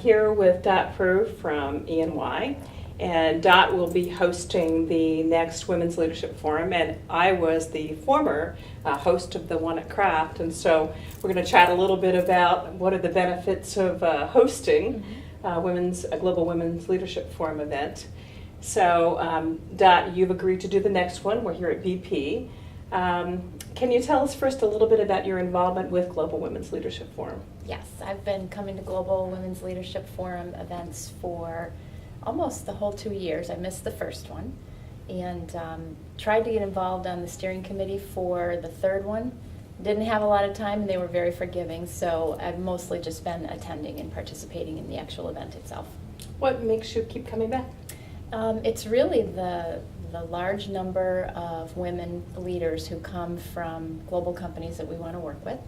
here with Proux from E&Y, and Dot will be hosting the next Women's Leadership Forum, and I was the former host of the one at Kraft, and so we're going to chat a little bit about what are the benefits of hosting a Global Women's Leadership Forum event. So Dot, you've agreed to do the next one. We're here at VP. Can you tell us first a little bit about your involvement with Global Women's Leadership Forum? Yes, I've been coming to Global Women's Leadership Forum events for almost the whole 2 years. I missed the first one, and tried to get involved on the steering committee for the third one. Didn't have a lot of time, and they were very forgiving, so I've mostly just been attending and participating in the actual event itself. What makes you keep coming back? It's really the large number of women leaders who come from global companies that we want to work with.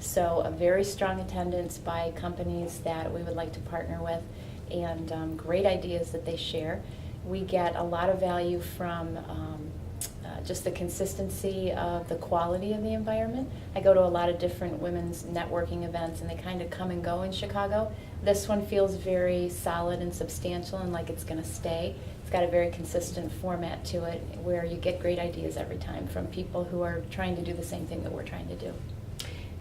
So a very strong attendance by companies that we would like to partner with, and great ideas that they share. We get a lot of value from just the consistency of the quality of the environment. I go to a lot of different women's networking events, and they kind of come and go in Chicago. This one feels very solid and substantial and like it's going to stay. It's got a very consistent format to it where you get great ideas every time from people who are trying to do the same thing that we're trying to do.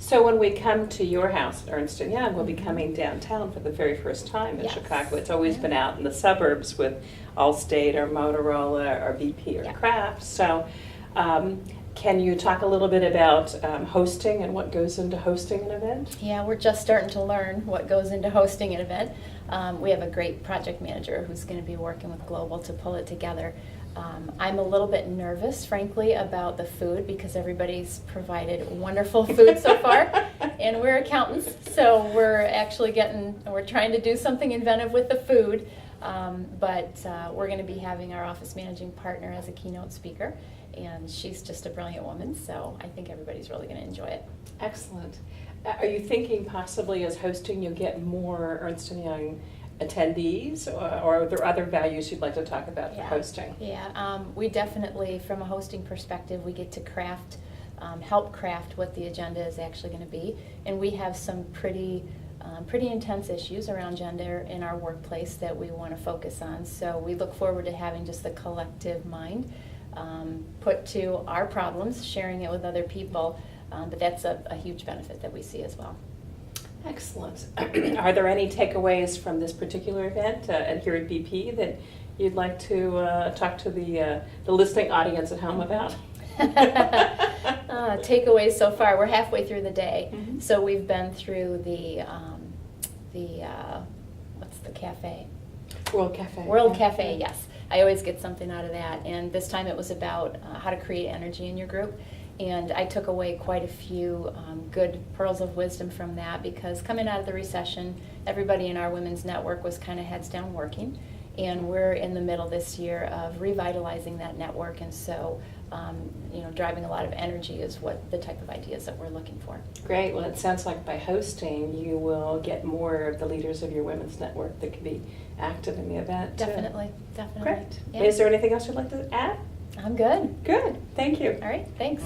So when we come to your house, Ernst & Young, we'll be coming downtown for the very first time in Yes. Chicago. It's always been out in the suburbs with Allstate or Motorola or BP or Kraft. So can you talk a little bit about hosting and what goes into hosting an event? Yeah, we're just starting to learn what goes into hosting an event. We have a great project manager who's going to be working with Global to pull it together. I'm a little bit nervous, frankly, about the food because everybody's provided wonderful food so far, and we're accountants, so we're trying to do something inventive with the food, but we're going to be having our office managing partner as a keynote speaker, and she's just a brilliant woman, so I think everybody's really going to enjoy it. Excellent. Are you thinking possibly as hosting you'll get more Ernst & Young attendees, or are there other values you'd like to talk about for hosting? Yeah, we definitely, from a hosting perspective, we get to help craft what the agenda is actually going to be, and we have some pretty intense issues around gender in our workplace that we want to focus on. So we look forward to having just the collective mind put to our problems, sharing it with other people, but that's a huge benefit that we see as well. Excellent. Are there any takeaways from this particular event here at BP that you'd like to talk to the listening audience at home about? Takeaways so far. We're halfway through the day, so we've been through the what's the cafe? World Cafe. World Cafe. Yes, I always get something out of that, and this time it was about how to create energy in your group. And I took away quite a few good pearls of wisdom from that, because coming out of the recession, everybody in our women's network was kind of heads down working, and we're in the middle this year of revitalizing that network, and so driving a lot of energy is what the type of ideas that we're looking for. Great. Well, it sounds like by hosting you will get more of the leaders of your women's network that can be active in the event. Definitely. Great. Yeah. Is there anything else you'd like to add? I'm good. Good. Thank you. All right, thanks.